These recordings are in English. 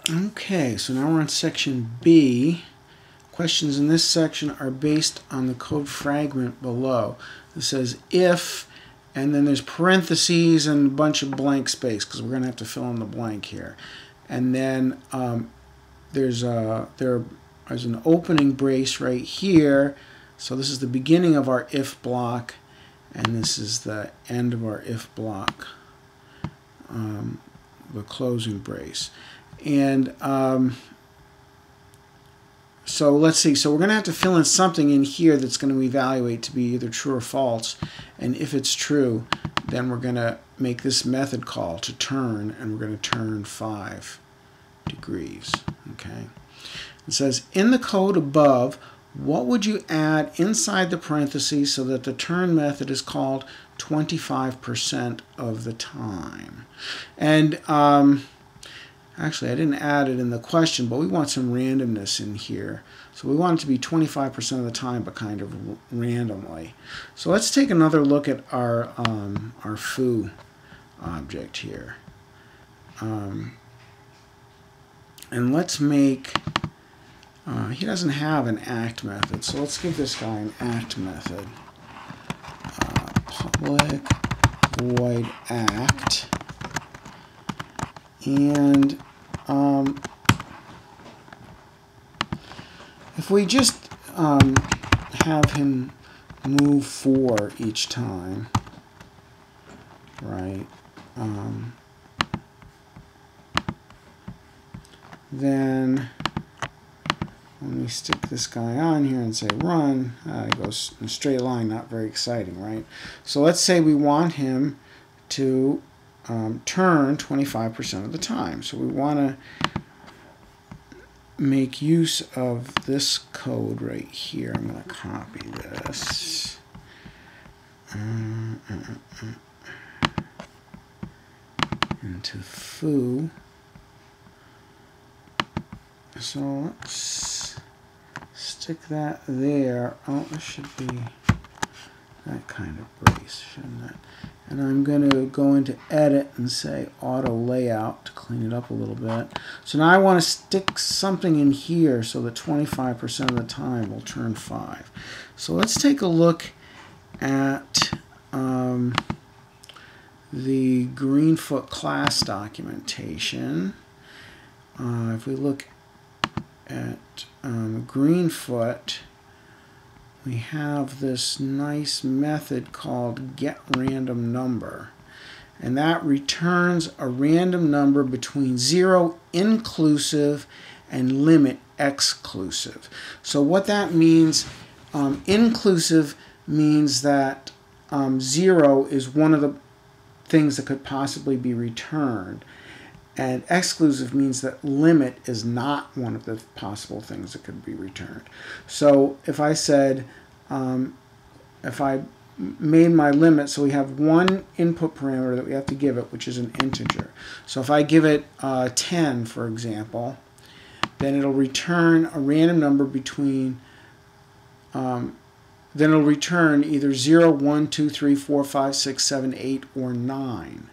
Okay, so now we're on section B. Questions in this section are based on the code fragment below. It says if, and then there's parentheses and a bunch of blank space because we're going to have to fill in the blank here. And then there's an opening brace right here. So this is the beginning of our if block, and this is the end of our if block, the closing brace. And so let's see. So we're going to have to fill in something in here that's going to evaluate to be either true or false. And if it's true, then we're going to make this method call to turn, and we're going to turn 5 degrees. Okay. It says, in the code above, what would you add inside the parentheses so that the turn method is called 25% of the time? And actually, I didn't add it in the question, but we want some randomness in here. So we want it to be 25% of the time, but kind of randomly. So let's take another look at our foo object here. And let's make, he doesn't have an act method, so let's give this guy an act method. Public void act. And if we just have him move 4 each time, right, then when we stick this guy on here and say run, it goes in a straight line, not very exciting, right? So let's say we want him to turn 25% of the time. So we want to make use of this code right here. I'm going to copy this. Into foo. So let's stick that there. Oh, this should be that kind of brace, shouldn't it? And I'm going to go into edit and say auto layout to clean it up a little bit. So now I want to stick something in here so that 25% of the time will turn 5. So let's take a look at the Greenfoot class documentation. If we look at Greenfoot, we have this nice method called getRandomNumber, and that returns a random number between 0 inclusive and limit exclusive. So what that means, inclusive means that 0 is one of the things that could possibly be returned, and exclusive means that limit is not one of the possible things that could be returned. So if I said, if I made my limit, so we have one input parameter that we have to give it, which is an integer. So if I give it 10, for example, then it'll return a random number between, then it'll return either 0, 1, 2, 3, 4, 5, 6, 7, 8, or 9.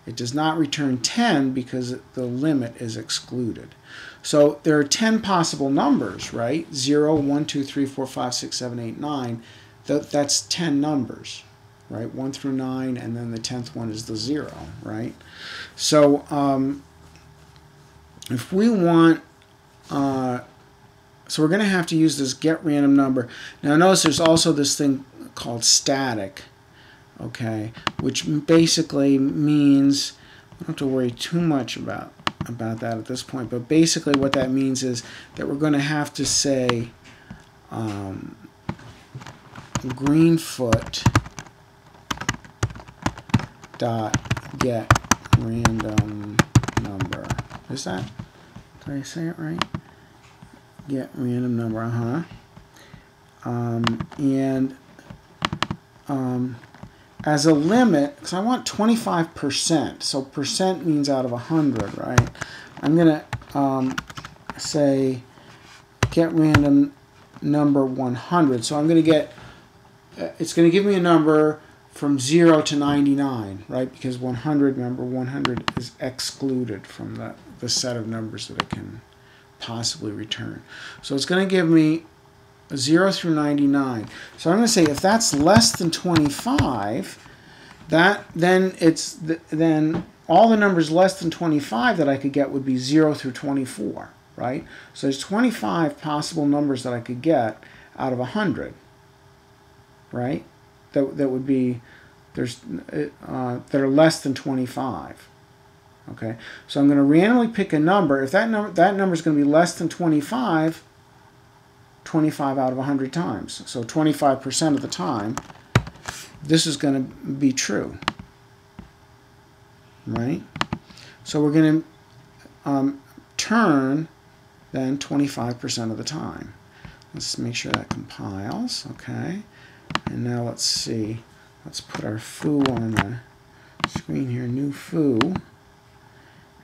It does not return 10 because the limit is excluded. So there are 10 possible numbers, right? 0, 1, 2, 3, 4, 5, 6, 7, 8, 9. That's 10 numbers, right? 1 through 9, and then the 10th one is the 0, right? So if we want, so we're going to have to use this getRandomNumber. Now notice there's also this thing called static. Okay, which basically means, we don't have to worry too much about that at this point, but basically what that means is that we're going to have to say Greenfoot dot get random number. Is that, did I say it right? Get random number, as a limit, because I want 25%, so percent means out of 100, right? I'm going to say get random number 100. So I'm going to get, it's going to give me a number from 0 to 99, right? Because 100, remember, 100 is excluded from the set of numbers that it can possibly return. So it's going to give me 0 through 99. So I'm going to say if that's less than 25, then all the numbers less than 25 that I could get would be 0 through 24, right? So there's 25 possible numbers that I could get out of 100, right? That would be that are less than 25. Okay, so I'm going to randomly pick a number. If that number is going to be less than 25, 25 out of 100 times. So 25% of the time, this is going to be true, right? So we're going to turn then 25% of the time. Let's make sure that compiles. Okay, and now let's see. Let's put our foo on the screen here, new foo,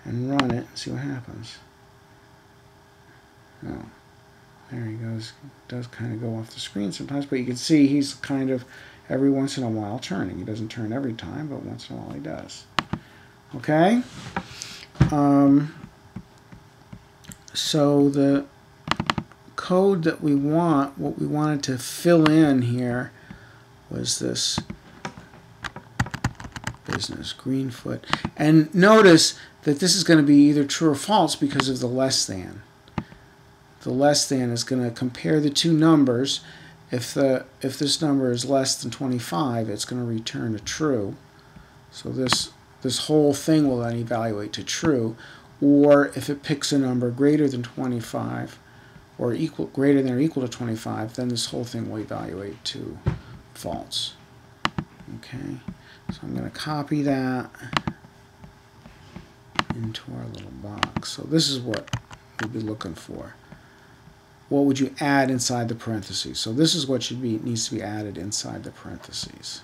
and run it and see what happens. Oh, there he goes. It does kind of go off the screen sometimes, but you can see he's kind of every once in a while turning. He doesn't turn every time, but once in a while he does. Okay? So the code that we want, what we wanted to fill in here was this business, Greenfoot. And notice that this is going to be either true or false because of the less than. The less than is going to compare the two numbers. If this number is less than 25, it's going to return a true. So this whole thing will then evaluate to true. Or if it picks a number greater than 25 or greater than or equal to 25, then this whole thing will evaluate to false. Okay, so I'm going to copy that into our little box. So this is what we'll be looking for. What would you add inside the parentheses? So this is what needs to be added inside the parentheses.